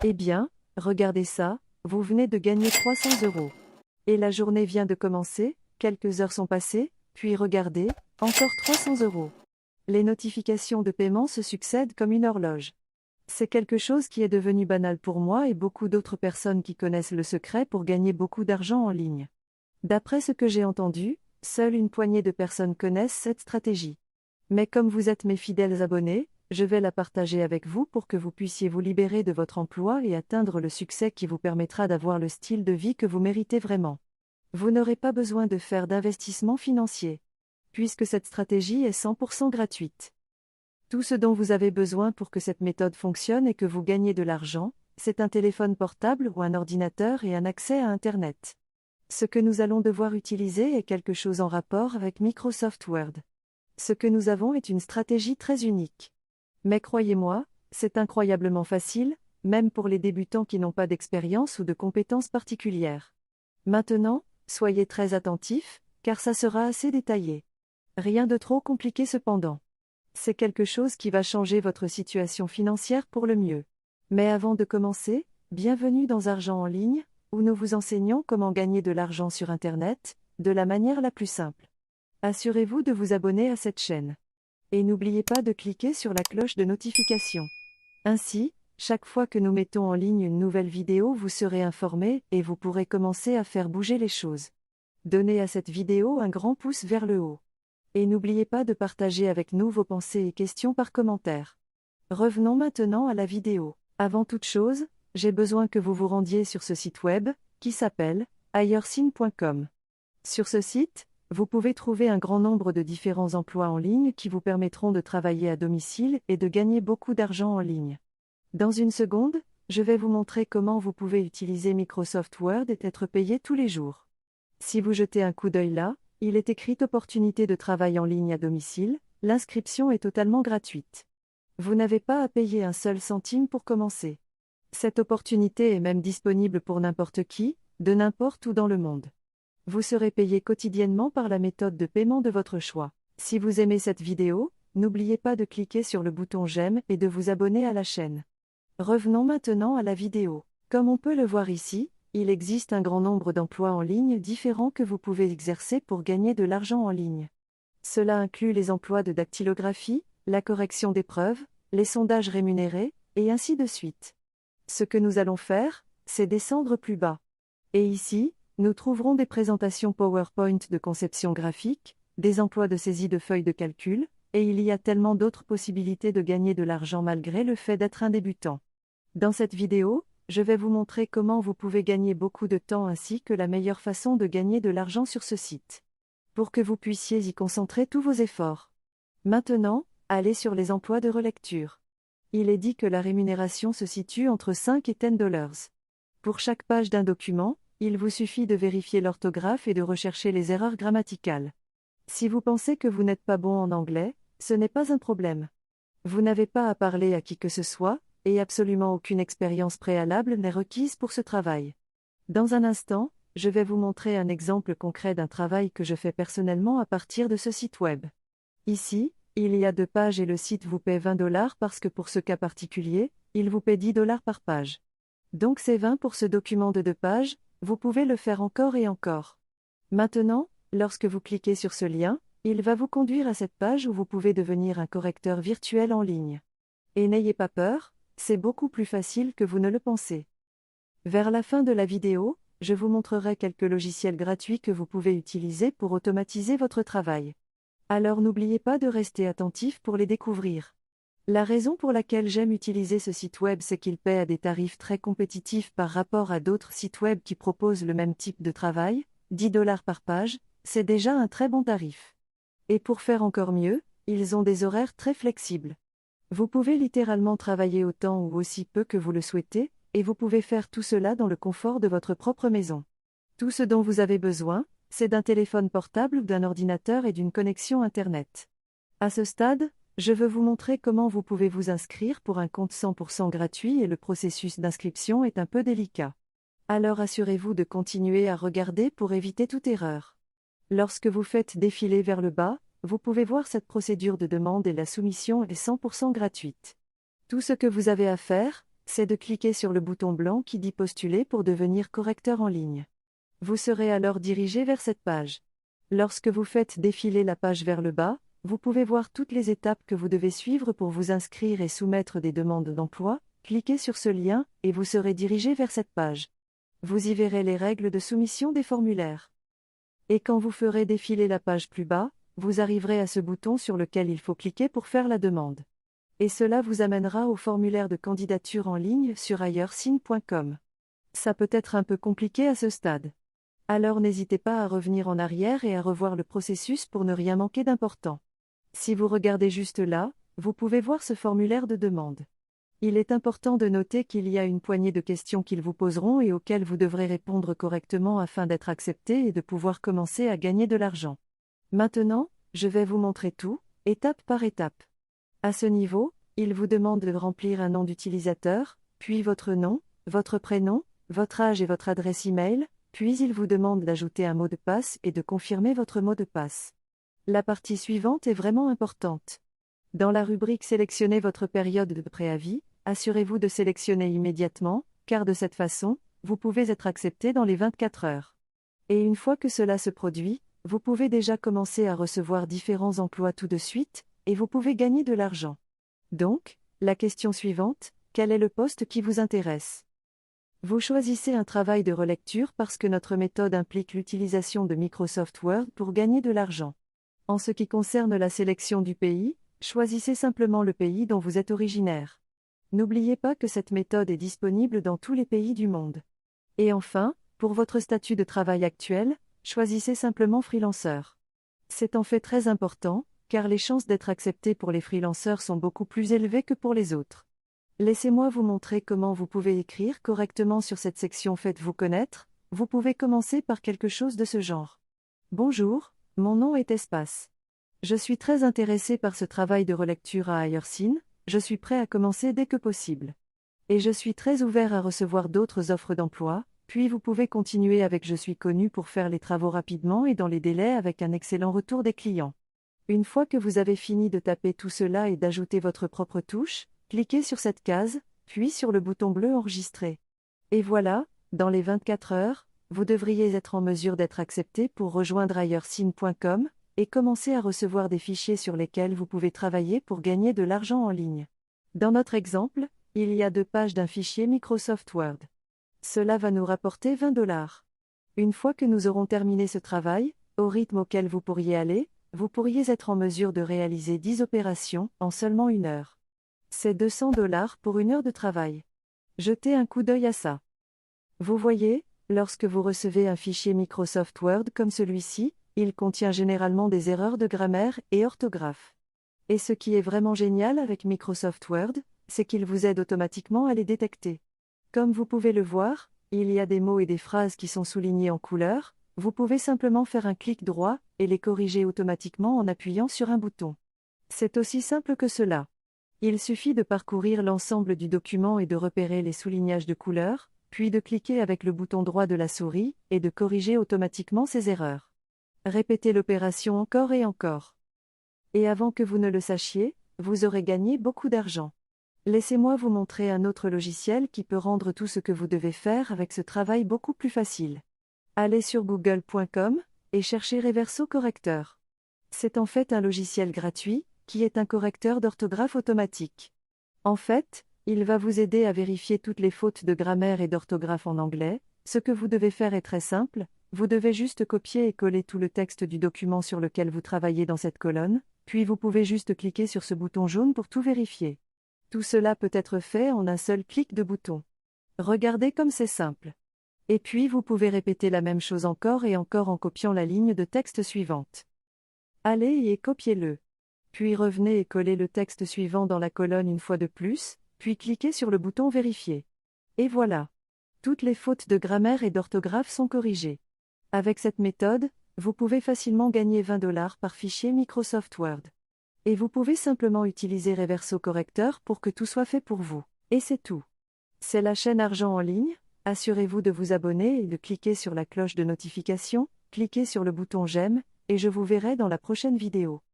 Eh bien, regardez ça, vous venez de gagner 300 €. Et la journée vient de commencer, quelques heures sont passées, puis regardez, encore 300 €. Les notifications de paiement se succèdent comme une horloge. C'est quelque chose qui est devenu banal pour moi et beaucoup d'autres personnes qui connaissent le secret pour gagner beaucoup d'argent en ligne. D'après ce que j'ai entendu, seule une poignée de personnes connaissent cette stratégie. Mais comme vous êtes mes fidèles abonnés, je vais la partager avec vous pour que vous puissiez vous libérer de votre emploi et atteindre le succès qui vous permettra d'avoir le style de vie que vous méritez vraiment. Vous n'aurez pas besoin de faire d'investissement financier, puisque cette stratégie est 100% gratuite. Tout ce dont vous avez besoin pour que cette méthode fonctionne et que vous gagnez de l'argent, c'est un téléphone portable ou un ordinateur et un accès à Internet. Ce que nous allons devoir utiliser est quelque chose en rapport avec Microsoft Word. Ce que nous avons est une stratégie très unique. Mais croyez-moi, c'est incroyablement facile, même pour les débutants qui n'ont pas d'expérience ou de compétences particulières. Maintenant, soyez très attentifs, car ça sera assez détaillé. Rien de trop compliqué cependant. C'est quelque chose qui va changer votre situation financière pour le mieux. Mais avant de commencer, bienvenue dans Argent en ligne, où nous vous enseignons comment gagner de l'argent sur Internet, de la manière la plus simple. Assurez-vous de vous abonner à cette chaîne. Et n'oubliez pas de cliquer sur la cloche de notification. Ainsi, chaque fois que nous mettons en ligne une nouvelle vidéo, vous serez informé et vous pourrez commencer à faire bouger les choses. Donnez à cette vidéo un grand pouce vers le haut. Et n'oubliez pas de partager avec nous vos pensées et questions par commentaire. Revenons maintenant à la vidéo. Avant toute chose, j'ai besoin que vous vous rendiez sur ce site web, qui s'appelle highersin.com. Sur ce site, vous pouvez trouver un grand nombre de différents emplois en ligne qui vous permettront de travailler à domicile et de gagner beaucoup d'argent en ligne. Dans une seconde, je vais vous montrer comment vous pouvez utiliser Microsoft Word et être payé tous les jours. Si vous jetez un coup d'œil là, il est écrit opportunité de travail en ligne à domicile, l'inscription est totalement gratuite. Vous n'avez pas à payer un seul centime pour commencer. Cette opportunité est même disponible pour n'importe qui, de n'importe où dans le monde. Vous serez payé quotidiennement par la méthode de paiement de votre choix. Si vous aimez cette vidéo, n'oubliez pas de cliquer sur le bouton j'aime et de vous abonner à la chaîne. Revenons maintenant à la vidéo. Comme on peut le voir ici, il existe un grand nombre d'emplois en ligne différents que vous pouvez exercer pour gagner de l'argent en ligne. Cela inclut les emplois de dactylographie, la correction d'épreuves, les sondages rémunérés, et ainsi de suite. Ce que nous allons faire, c'est descendre plus bas. Et ici, nous trouverons des présentations PowerPoint de conception graphique, des emplois de saisie de feuilles de calcul, et il y a tellement d'autres possibilités de gagner de l'argent malgré le fait d'être un débutant. Dans cette vidéo, je vais vous montrer comment vous pouvez gagner beaucoup de temps ainsi que la meilleure façon de gagner de l'argent sur ce site. Pour que vous puissiez y concentrer tous vos efforts. Maintenant, allez sur les emplois de relecture. Il est dit que la rémunération se situe entre 5 et 10 $. Pour chaque page d'un document, il vous suffit de vérifier l'orthographe et de rechercher les erreurs grammaticales. Si vous pensez que vous n'êtes pas bon en anglais, ce n'est pas un problème. Vous n'avez pas à parler à qui que ce soit, et absolument aucune expérience préalable n'est requise pour ce travail. Dans un instant, je vais vous montrer un exemple concret d'un travail que je fais personnellement à partir de ce site web. Ici, il y a 2 pages et le site vous paie 20 $ parce que pour ce cas particulier, il vous paie 10 $ par page. Donc c'est 20 pour ce document de 2 pages, vous pouvez le faire encore et encore. Maintenant, lorsque vous cliquez sur ce lien, il va vous conduire à cette page où vous pouvez devenir un correcteur virtuel en ligne. Et n'ayez pas peur, c'est beaucoup plus facile que vous ne le pensez. Vers la fin de la vidéo, je vous montrerai quelques logiciels gratuits que vous pouvez utiliser pour automatiser votre travail. Alors n'oubliez pas de rester attentif pour les découvrir. La raison pour laquelle j'aime utiliser ce site web, c'est qu'il paie à des tarifs très compétitifs par rapport à d'autres sites web qui proposent le même type de travail, 10 $ par page, c'est déjà un très bon tarif. Et pour faire encore mieux, ils ont des horaires très flexibles. Vous pouvez littéralement travailler autant ou aussi peu que vous le souhaitez, et vous pouvez faire tout cela dans le confort de votre propre maison. Tout ce dont vous avez besoin, c'est d'un téléphone portable ou d'un ordinateur et d'une connexion Internet. À ce stade, je veux vous montrer comment vous pouvez vous inscrire pour un compte 100% gratuit et le processus d'inscription est un peu délicat. Alors assurez-vous de continuer à regarder pour éviter toute erreur. Lorsque vous faites défiler vers le bas, vous pouvez voir cette procédure de demande et la soumission est 100% gratuite. Tout ce que vous avez à faire, C'est de cliquer sur le bouton blanc qui dit postuler pour devenir correcteur en ligne. Vous serez alors dirigé vers cette page. Lorsque vous faites défiler la page vers le bas, vous pouvez voir toutes les étapes que vous devez suivre pour vous inscrire et soumettre des demandes d'emploi. Cliquez sur ce lien et vous serez dirigé vers cette page. Vous y verrez les règles de soumission des formulaires. Et quand vous ferez défiler la page plus bas, vous arriverez à ce bouton sur lequel il faut cliquer pour faire la demande. Et cela vous amènera au formulaire de candidature en ligne sur ailleurs-signe.com. Ça peut être un peu compliqué à ce stade. Alors n'hésitez pas à revenir en arrière et à revoir le processus pour ne rien manquer d'important. Si vous regardez juste là, vous pouvez voir ce formulaire de demande. Il est important de noter qu'il y a une poignée de questions qu'ils vous poseront et auxquelles vous devrez répondre correctement afin d'être accepté et de pouvoir commencer à gagner de l'argent. Maintenant, je vais vous montrer tout, étape par étape. À ce niveau, il vous demande de remplir un nom d'utilisateur, puis votre nom, votre prénom, votre âge et votre adresse e-mail, puis il vous demande d'ajouter un mot de passe et de confirmer votre mot de passe. La partie suivante est vraiment importante. Dans la rubrique Sélectionnez votre période de préavis, assurez-vous de sélectionner immédiatement, car de cette façon, vous pouvez être accepté dans les 24 heures. Et une fois que cela se produit, vous pouvez déjà commencer à recevoir différents emplois tout de suite, et vous pouvez gagner de l'argent. Donc, la question suivante, quel est le poste qui vous intéresse ? Vous choisissez un travail de relecture parce que notre méthode implique l'utilisation de Microsoft Word pour gagner de l'argent. En ce qui concerne la sélection du pays, choisissez simplement le pays dont vous êtes originaire. N'oubliez pas que cette méthode est disponible dans tous les pays du monde. Et enfin, pour votre statut de travail actuel, choisissez simplement freelanceur. C'est en fait très important, car les chances d'être accepté pour les freelanceurs sont beaucoup plus élevées que pour les autres. Laissez-moi vous montrer comment vous pouvez écrire correctement sur cette section Faites-vous connaître. Vous pouvez commencer par quelque chose de ce genre. Bonjour, mon nom est Espace. Je suis très intéressé par ce travail de relecture à ailleurs-signe, je suis prêt à commencer dès que possible. Et je suis très ouvert à recevoir d'autres offres d'emploi, puis vous pouvez continuer avec Je suis connu pour faire les travaux rapidement et dans les délais avec un excellent retour des clients. Une fois que vous avez fini de taper tout cela et d'ajouter votre propre touche, cliquez sur cette case, puis sur le bouton bleu Enregistrer. Et voilà, dans les 24 heures, vous devriez être en mesure d'être accepté pour rejoindre ailleurs-signe.com et commencer à recevoir des fichiers sur lesquels vous pouvez travailler pour gagner de l'argent en ligne. Dans notre exemple, il y a 2 pages d'un fichier Microsoft Word. Cela va nous rapporter 20 $. Une fois que nous aurons terminé ce travail, au rythme auquel vous pourriez aller, vous pourriez être en mesure de réaliser 10 opérations en seulement 1 heure. C'est 200 $ pour 1 heure de travail. Jetez un coup d'œil à ça. Vous voyez, lorsque vous recevez un fichier Microsoft Word comme celui-ci, il contient généralement des erreurs de grammaire et orthographe. Et ce qui est vraiment génial avec Microsoft Word, c'est qu'il vous aide automatiquement à les détecter. Comme vous pouvez le voir, il y a des mots et des phrases qui sont soulignés en couleur, vous pouvez simplement faire un clic droit et les corriger automatiquement en appuyant sur un bouton. C'est aussi simple que cela. Il suffit de parcourir l'ensemble du document et de repérer les soulignages de couleurs, puis de cliquer avec le bouton droit de la souris et de corriger automatiquement ces erreurs. Répétez l'opération encore et encore. Et avant que vous ne le sachiez, vous aurez gagné beaucoup d'argent. Laissez-moi vous montrer un autre logiciel qui peut rendre tout ce que vous devez faire avec ce travail beaucoup plus facile. Allez sur google.com et cherchez Reverso Correcteur. C'est en fait un logiciel gratuit, qui est un correcteur d'orthographe automatique. En fait, il va vous aider à vérifier toutes les fautes de grammaire et d'orthographe en anglais. Ce que vous devez faire est très simple, vous devez juste copier et coller tout le texte du document sur lequel vous travaillez dans cette colonne, puis vous pouvez juste cliquer sur ce bouton jaune pour tout vérifier. Tout cela peut être fait en un seul clic de bouton. Regardez comme c'est simple. Et puis vous pouvez répéter la même chose encore et encore en copiant la ligne de texte suivante. Allez et copiez-le. Puis revenez et collez le texte suivant dans la colonne une fois de plus, puis cliquez sur le bouton Vérifier. Et voilà. Toutes les fautes de grammaire et d'orthographe sont corrigées. Avec cette méthode, vous pouvez facilement gagner 20 $ par fichier Microsoft Word. Et vous pouvez simplement utiliser Reverso Correcteur pour que tout soit fait pour vous. Et c'est tout. C'est la chaîne Argent en ligne. Assurez-vous de vous abonner et de cliquer sur la cloche de notification, cliquez sur le bouton J'aime, et je vous verrai dans la prochaine vidéo.